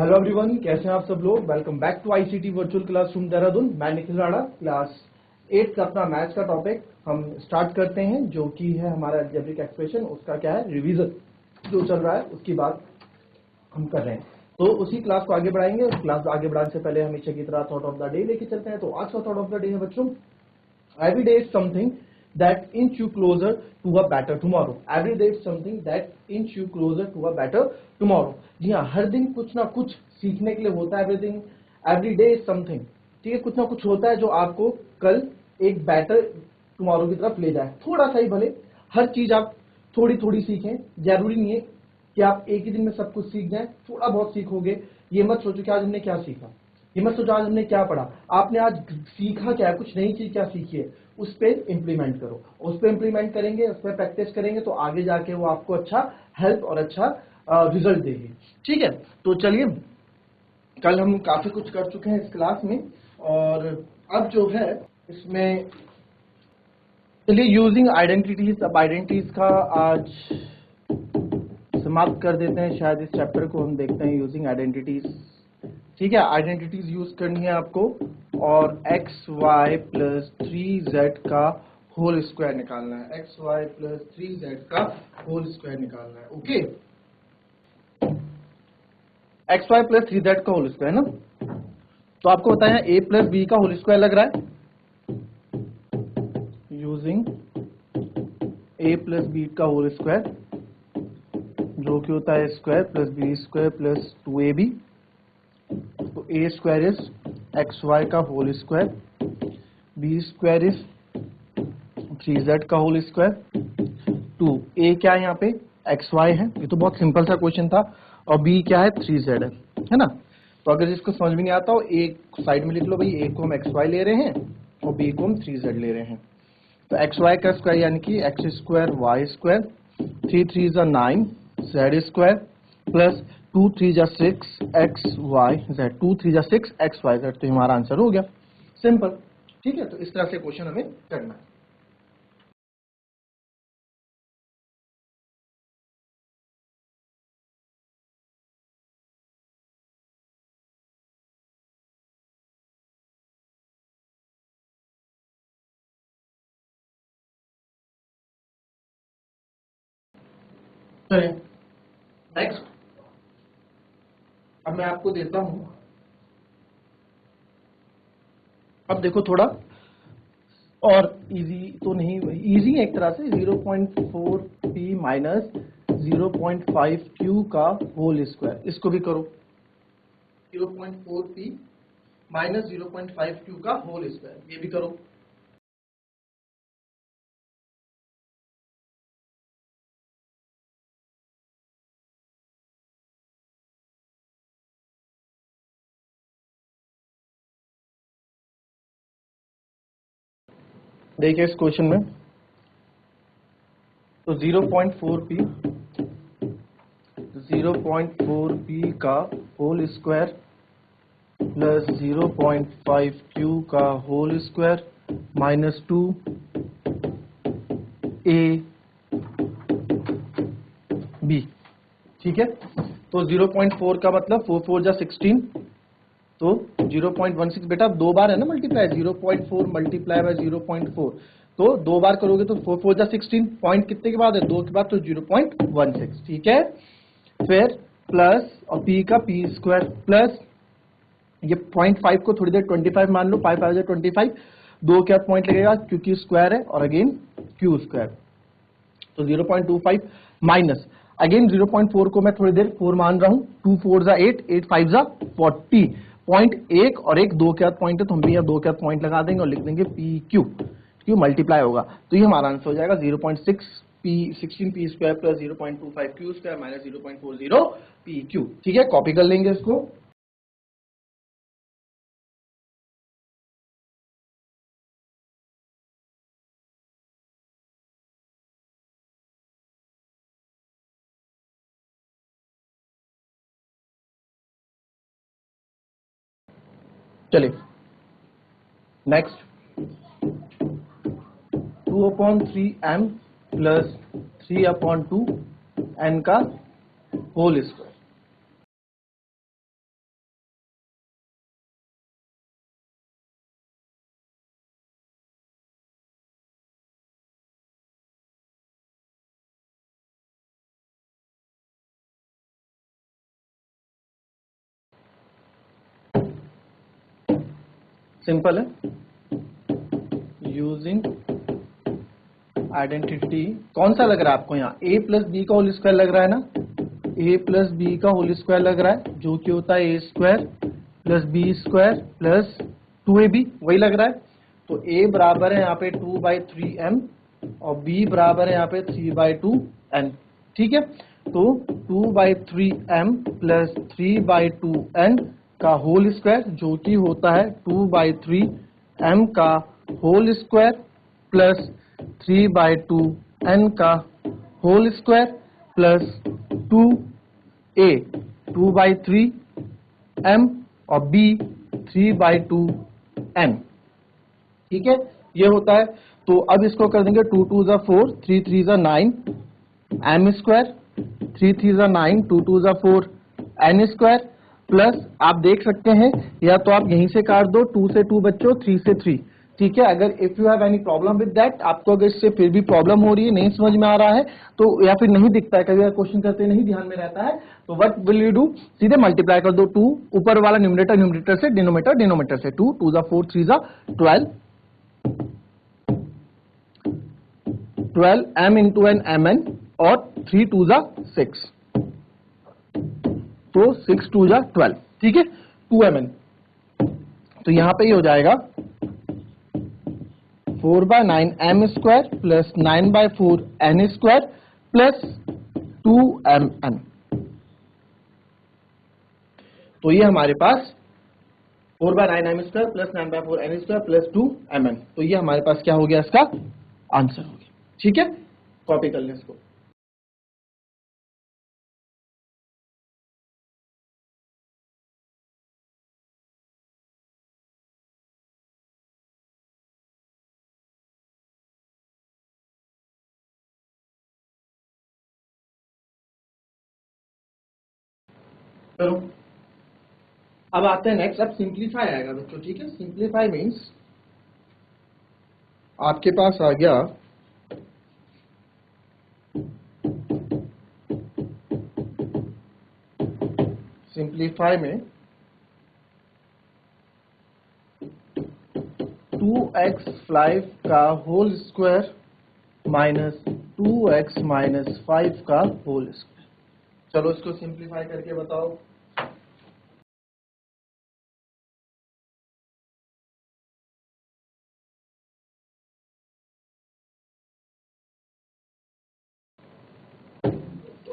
Hello everyone, कैसे हैं आप सब लोग। Welcome back to ICT virtual classroom Dehradun. मैं निखिल राणा। क्लास 8 का अपना मैथ्स का टॉपिक हम स्टार्ट करते हैं, जो कि है हमारा अलजेब्रिक एक्सप्रेशन। उसका क्या है, रिवीजन जो चल रहा है उसकी बात हम कर रहे हैं। तो उसी क्लास को आगे बढ़ाएंगे। क्लास आगे बढ़ाने से पहले हमेशा की तरह थॉट ऑफ द डे लेके चलते हैं। तो आज का थॉट ऑफ द डे है बच्चों, every day is something that inch you closer to a better tomorrow. Every day is something that inch you closer to a better tomorrow. जी हाँ, हर दिन कुछ ना कुछ सीखने के लिए होता है। every day is something, ठीक है, कुछ ना कुछ होता है जो आपको कल एक बेटर टुमारो की तरफ ले जाए। थोड़ा सा ही भले, हर चीज आप थोड़ी थोड़ी सीखें। जरूरी नहीं है कि आप एक ही दिन में सब कुछ सीख जाएं, थोड़ा बहुत सीखोगे। ये मत सोचो कि आज हमने क्या सीखा, ये मत सोचो आज हमने क्या पढ़ा। आपने आज सीखा क्या है, कुछ नई चीज क्या सीखी है, उस पर इंप्लीमेंट करो। उस पर इंप्लीमेंट करेंगे, उस पर प्रैक्टिस करेंगे तो आगे जाके वो आपको अच्छा हेल्प और अच्छा रिजल्ट देगी। ठीक है, तो चलिए, कल हम काफी कुछ कर चुके हैं इस क्लास में, और अब जो है इसमें चलिए यूजिंग आइडेंटिटीज। अब आइडेंटिटीज का आज समाप्त कर देते हैं। शायद इस चैप्टर को हम देखते हैं यूजिंग आइडेंटिटीज। ठीक है, आइडेंटिटीज यूज करनी है आपको, और एक्स वाई प्लस 3z का होल स्क्वायर निकालना है। एक्स वाई प्लस 3z का होल स्क्वायर निकालना है। Okay, x Y plus 3z का होल स्क्वायर ना, तो आपको बताया a प्लस बी का होल स्क्वायर लग रहा है। यूजिंग a प्लस बी का होल स्क्वायर, जो कि होता है square plus B square plus 2ab। तो a square is x y का whole square, B square is 3z का होल स्क्वायर, 2a क्या है यहाँ पे, एक्स वाई है। ये तो बहुत सिंपल सा क्वेश्चन था। और b क्या है, 3z है ना। तो अगर इसको समझ में नहीं आता हो, एक साइड में लिख लो भाई, a को हम एक्स वाई ले रहे हैं और b को हम 3z ले रहे हैं। तो एक्स वाई का स्क्वायर यानी कि एक्स स्क्वायर वाई स्क्वायर, 3 3 जा 9 जेड स्क्वायर प्लस 2 3 जा 6 एक्स वाई जेड, 2 3 जा 6 एक्स वाई जेड। तो हमारा आंसर हो गया, सिंपल। ठीक है, तो इस तरह से क्वेश्चन हमें करना है। चलिए नेक्स्ट, अब मैं आपको देता हूं। अब देखो थोड़ा और इजी तो नहीं, इजी है एक तरह से। 0.4p माइनस 0.5q का होल स्क्वायर, इसको भी करो। 0.4p माइनस 0.5q का होल स्क्वायर, ये भी करो। देखिए इस क्वेश्चन में तो 0.4p का होल स्क्वायर प्लस 0.5q का होल स्क्वायर माइनस 2ab। ठीक है, तो 0.4 का मतलब 4 4 जा 16, तो 0.16 बेटा दो बार है ना मल्टीप्लाई, 0.4 मल्टीप्लाई बाय 0.4, तो दो बार करोगे तो 4 4 जा 16, पॉइंट कितने के बाद है, 2 के बाद, तो 0.16। ठीक है, फिर प्लस और p का p स्क्वायर प्लस ये 0.5 को थोड़ी देर 25 मान लो, 5 5 25, दो क्या पॉइंट लगेगा क्योंकि स्क्वायर है, और अगेन q स्क्वायर, तो 0.25 माइनस अगेन 0.4 को मैं थोड़ी देर 4 मान रहा हूं, 2 4 जा 8 8 5 जा 40, पॉइंट एक और एक दो के साथ पॉइंट है, तो हम भी यहाँ दो के साथ पॉइंट लगा देंगे और लिख देंगे पी क्यू, क्यू मल्टीप्लाई होगा, तो ये हमारा आंसर हो जाएगा 0.16p square plus 0.25 q square minus 0.40 p q. ठीक है, कॉपी कर लेंगे इसको। चलिए नेक्स्ट, 2/3m प्लस 3/2 n का होल स्क्वायर। सिंपल है, यूजिंग आइडेंटिटी। कौन सा लग रहा है आपको यहाँ, a प्लस बी का होल स्क्वायर लग रहा है ना, a प्लस बी का होल स्क्वायर लग रहा है, जो कि होता है a square plus B square plus 2ab, वही लग रहा है। तो a बराबर है यहाँ पे 2/3m और b बराबर है यहाँ पे 3/2n। ठीक है, तो 2/3m प्लस 3/2n का होल स्क्वायर, जो कि होता है 2/3m का होल स्क्वायर प्लस 3/2n का whole square plus 2a 2/3m और b 3/2n। ठीक है, ये होता है। तो अब इसको कर देंगे 2 2 जा 4, 3 3 जा 9 m स्क्वायर, 3 3 जा 9, 2 2 जा 4 n स्क्वायर प्लस आप देख सकते हैं, या तो आप यहीं से काट दो, 2 से 2 बच्चों, 3 से 3। ठीक है, अगर if you have any problem with that, आपको अगर इससे फिर भी प्रॉब्लम हो रही है, नहीं समझ में आ रहा है, तो या फिर नहीं दिखता है, कभी क्वेश्चन करते नहीं ध्यान में रहता है, तो व्हाट विल यू डू, सीधे मल्टीप्लाई कर दो 2 ऊपर वाला न्यूमरेटर न्यूमरेटर से, डिनोमिनेटर डिनोमिनेटर से। 2 2 जा 4, 3 जा 12, 12 m इंटू एन mn और 3 2 जा 6, तो 6 2 जा 12। ठीक है, 2mn। तो यहां पे ये हो जाएगा 4/9 m square plus 9/4 n square plus 2mn। तो ये हमारे पास 4/9 m square plus 9/4 n square plus 2mn, तो ये हमारे पास क्या हो गया, इसका आंसर हो गया। ठीक है, कॉपी कर लें इसको। चलो अब आते हैं नेक्स्ट, अब सिंप्लीफाई आएगा बच्चों। ठीक है, सिंप्लीफाई मीन्स आपके पास आ गया सिंप्लीफाई में 2x5 का whole square minus 2x minus 5 का होल स्क्वायर। चलो इसको सिंप्लीफाई करके बताओ।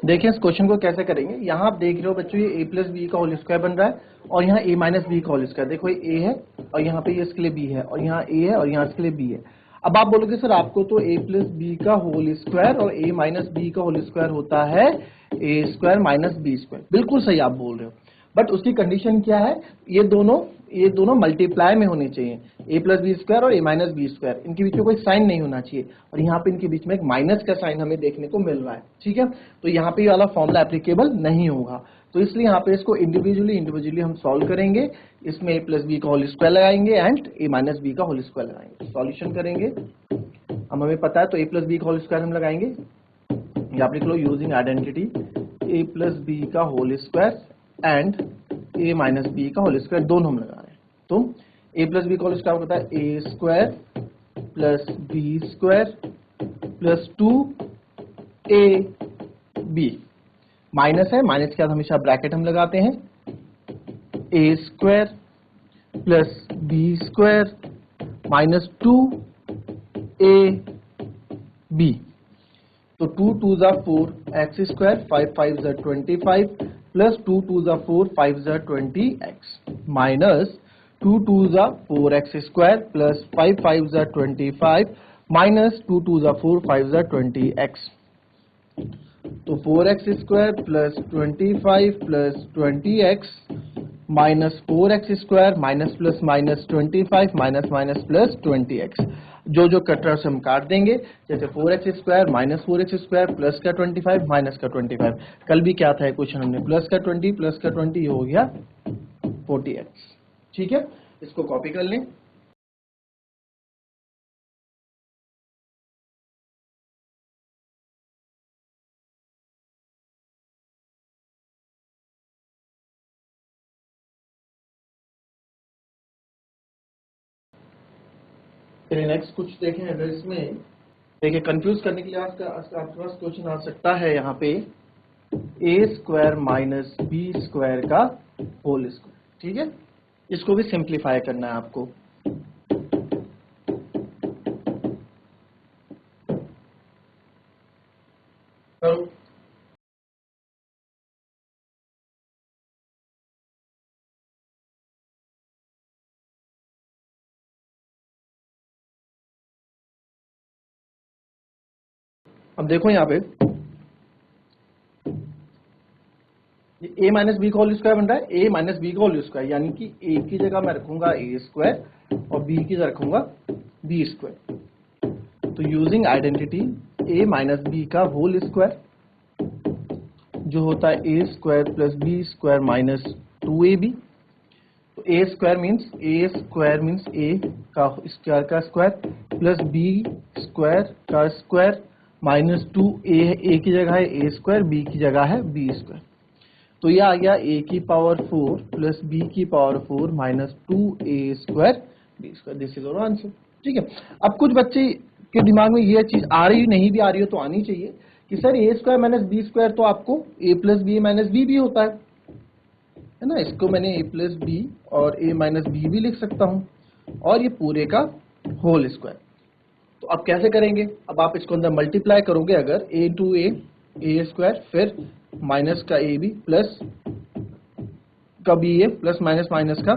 देखिए इस क्वेश्चन को कैसे करेंगे। यहाँ आप देख रहे हो बच्चों, ये a प्लस बी का होल स्क्वायर बन रहा है और यहाँ a माइनस बी का होल स्क्वायर। देखो ये a है और यहाँ पे ये इसके लिए b है और यहाँ a है और यहाँ इसके लिए b है। अब आप बोलोगे सर आपको तो a प्लस बी का होल स्क्वायर और a माइनस बी का होल स्क्वायर होता है a square minus b square. बिल्कुल सही आप बोल रहे हो, बट उसकी कंडीशन क्या है, ये दोनों मल्टीप्लाई में होने चाहिए, a प्लस बी स्क्वायर और a माइनस बी स्क्वायर, इनके बीच में कोई साइन नहीं होना चाहिए। और यहाँ पे इनके बीच में एक माइनस का साइन हमें देखने को मिल रहा है। ठीक है, तो यहाँ पे ये वाला फॉर्मूला एप्लीकेबल नहीं होगा, तो इसलिए यहाँ पे इसको इंडिविजुअली हम सॉल्व करेंगे। इसमें a प्लस बी का होल स्क्वायर लगाएंगे एंड a माइनस बी का होल स्क्वायर लगाएंगे, सॉल्यूशन करेंगे। अब हमें पता है तो a प्लस बी का होल स्क्वायर हम लगाएंगे, या आप लिख लो using identity a plus B का whole square and a minus B का होल स्क्वायर, दोनों हम लगा रहे हैं। तो a प्लस बी का होल स्क्वायर होता है a square plus B square plus 2ab, minus है, माइनस के बाद हमेशा ब्रैकेट हम लगाते हैं, a square plus B square minus 2ab, तो 2 2 जा 4 एक्स स्क्वायर, 5 5 जा 25 प्लस 2 2 जा 4 5 जा 20x माइनस 2 2 जा 4 एक्स स्क्वायर प्लस 5 5 जा 25 माइनस 2 2 जा 4 5 जा 20x। तो 4x square plus 25 plus 20x minus 4x square minus plus minus 25 minus minus plus 20x। जो जो कट रहा है उसे हम काट देंगे, जैसे 4x square minus 4x square plus का 25 माइनस का 25। कल भी क्या था क्वेश्चन, हमने प्लस का 20 प्लस का 20 हो गया 40x। ठीक है, इसको कॉपी कर लें। चलिए नेक्स्ट कुछ देखें। अगर इसमें देखिए कंफ्यूज करने के लिए आपके पास क्वेश्चन आ सकता है यहाँ पे ए स्क्वायर माइनस बी स्क्वायर का होल स्क्वायर, ठीक है। इसको भी सिंप्लीफाई करना है आपको। करो। अब देखो यहाँ पे ए माइनस बी का होल स्क्वायर बन रहा है, ए माइनस बी का होल स्क्वायर, यानी कि ए की जगह मैं रखूंगा ए स्क्वायर और बी की जगह रखूंगा बी स्क्वायर। तो using identity A minus B का होल स्क्वायर जो होता है A square plus B square minus 2ab। तो ए स्क्वायर मीन्स ए का स्क्वायर प्लस बी स्क्वायर का स्क्वायर माइनस 2 ए की जगह है ए स्क्वायर, बी की जगह है बी स्क्वायर। तो ये आ गया a की पावर 4 प्लस b की power 4 minus 2a square B square. This is our answer, ठीक है। अब कुछ बच्चे के दिमाग में ये चीज आ रही नहीं भी आ रही हो तो आनी चाहिए कि sir a square minus b square तो आपको a plus b minus b भी होता है ना। इसको मैंने a प्लस बी और a माइनस बी भी लिख सकता हूं और ये पूरे का होल स्क्वायर। तो अब कैसे करेंगे? अब आप इसको अंदर मल्टीप्लाई करोगे, अगर a इंटू ए स्क्वायर फिर माइनस का ए बी प्लस का बी ए प्लस माइनस माइनस का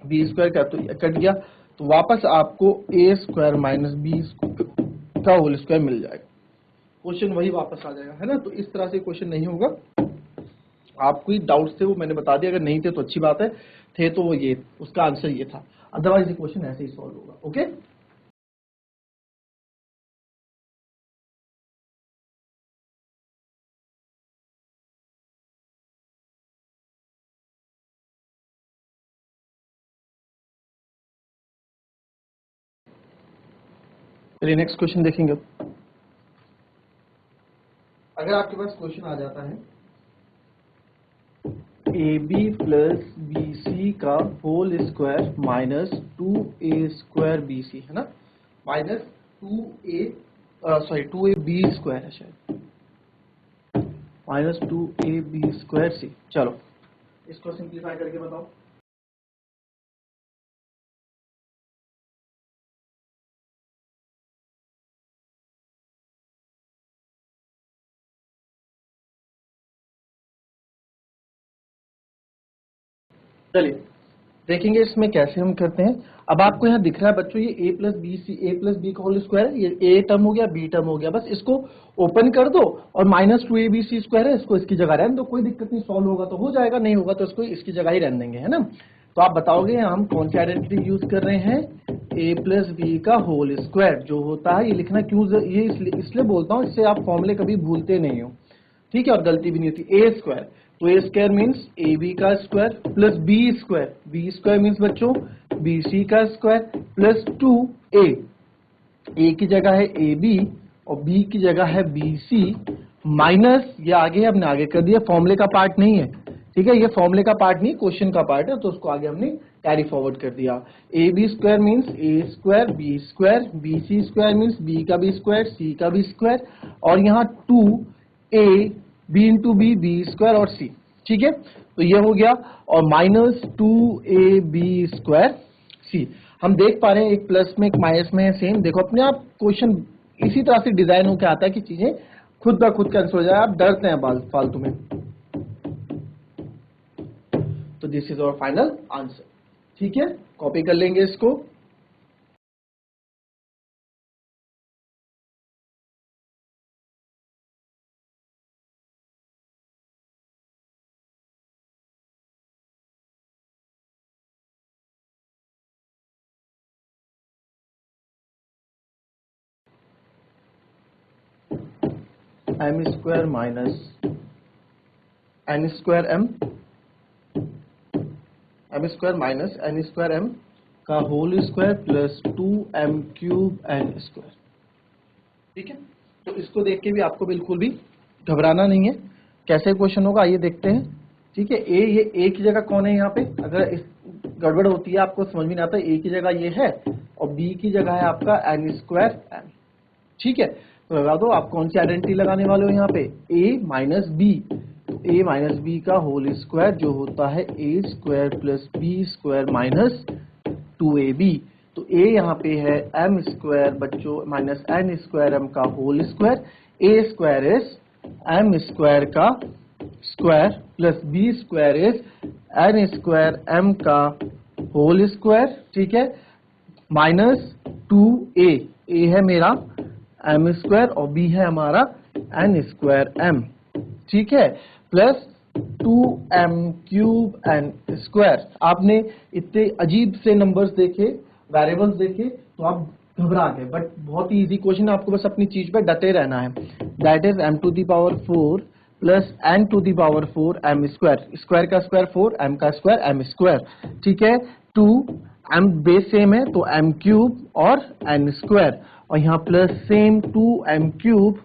बी स्क्वायर का, तो कट गया। तो वापस आपको ए स्क्वायर माइनस बी का होल स्क्वायर मिल जाएगा। क्वेश्चन वही वापस आ जाएगा, है ना। तो इस तरह से क्वेश्चन नहीं होगा। आपको ही डाउट्स थे वो मैंने बता दिया, अगर नहीं थे तो अच्छी बात है, थे तो वो ये उसका आंसर ये था, अदरवाइज ये क्वेश्चन ऐसे ही सॉल्व होगा। ओके, चलिए नेक्स्ट क्वेश्चन देखेंगे। अगर आपके पास क्वेश्चन आ जाता है ए बी प्लस बी सी का whole square minus 2a square B C, है ना, माइनस 2a बी स्क्वायर है शायद, माइनस 2a बी स्क्वायर सी। चलो इसको सिंप्लीफाई करके बताओ। चलिए देखेंगे इसमें कैसे हम करते हैं। अब आपको यहाँ दिख रहा है बच्चों, ये a प्लस बी का होल स्क्वायर है, ये a टर्म हो गया, b टर्म हो गया। बस इसको ओपन कर दो और माइनस 2ab स्क्वायर है, इसको इसकी जगह रहने दो, कोई दिक्कत नहीं। सॉल्व होगा तो हो जाएगा, नहीं होगा तो इसको इसकी जगह ही रहने देंगे, है ना। तो आप बताओगे हम कौन सी आइडेंटिटी यूज कर रहे हैं? a प्लस बी का होल स्क्वायर जो होता है, ये लिखना क्यों, ये इसलिए बोलता हूँ, इससे आप फॉर्मूले कभी भूलते नहीं हो, ठीक है, और गलती भी नहीं होती। ए स्क्वायर, तो ए स्क्वायर मीन्स ए बी का square plus B square means बच्चों बी सी का स्क्वायर प्लस 2a। ए की जगह है ए बी और बी की जगह है बी सी माइनस, ये आगे हमने आगे कर दिया, फॉर्मूले का पार्ट नहीं है, ठीक है, ये फॉर्मूले का पार्ट नहीं, क्वेश्चन का पार्ट है, तो उसको आगे हमने कैरी फॉरवर्ड कर दिया। A b square means a square B c square means b का भी स्क्वायर सी का भी स्क्वायर, और यहाँ 2a B into B square और सी, ठीक है। तो ये हो गया, और माइनस 2ab स्क्वायर सी। हम देख पा रहे हैं एक प्लस में एक माइनस में है, सेम। देखो अपने आप क्वेश्चन इसी तरह से डिजाइन होकर आता है कि चीजें खुद ब खुद कैंसिल हो जाए, आप डरते हैं फालतू में। तो this is our final answer, ठीक है। कॉपी कर लेंगे इसको। M square minus N square M square minus N square M का whole square plus 2m cube N square, ठीक है। तो इसको देख के भी आपको बिल्कुल भी घबराना नहीं है। कैसे क्वेश्चन होगा आइए देखते हैं, ठीक है। ये ए की जगह कौन है यहाँ पे? अगर गड़बड़ होती है, आपको समझ में नहीं आता, a की जगह ये है और b की जगह है आपका n स्क्वायर m। ठीक है, तो लगा दो, आप कौन सी आइडेंटिटी लगाने वाले हो यहाँ पे, a माइनस बी। तो a माइनस बी का होल स्क्वायर जो होता है a square plus B square minus 2ab। तो a यहाँ पे है m स्क्वायर बच्चों माइनस n स्क्वायर m का whole square, a square is m square का square plus b square is n square m का होल स्क्वायर। ठीक है, माइनस 2a, a है मेरा m स्क्वायर और b है हमारा n स्क्वायर m। ठीक है, plus 2m cube n square. आपने इतने अजीब से नंबर्स देखे, वेरिएबल्स देखे तो आप घबरा गए, बट बहुत ही इजी क्वेश्चन है, आपको बस अपनी चीज पे डटे रहना है। That is m to the power 4 plus n to the power 4 m square, square का स्क्वायर 4, m का स्क्वायर m स्क्वायर। ठीक है, 2 m बेस सेम है तो m क्यूब और n स्क्वायर, और यहाँ plus same 2m cube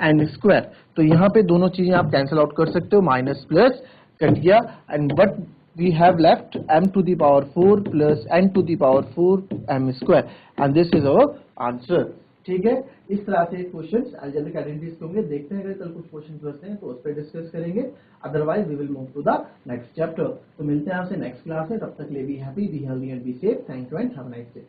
n square. तो यहाँ पे दोनों चीजें आप कैंसिल आउट कर सकते हो, माइनस प्लस कट गया, and but we have left m to the power 4 plus n to the power 4 m square, and this is our answer. ठीक है, इस तरह से क्वेश्चंस अलजेब्रिक आइडेंटिटीज के होंगे। देखते हैं अगर कल कुछ क्वेश्चंस बचते हैं तो उस पर डिस्कस करेंगे, otherwise we will move to the next chapter. तो मिलते हैं आपसे नेक्स्ट क्लास में, तब तक ले be happy, be healthy and be safe. Thank you and have a nice day.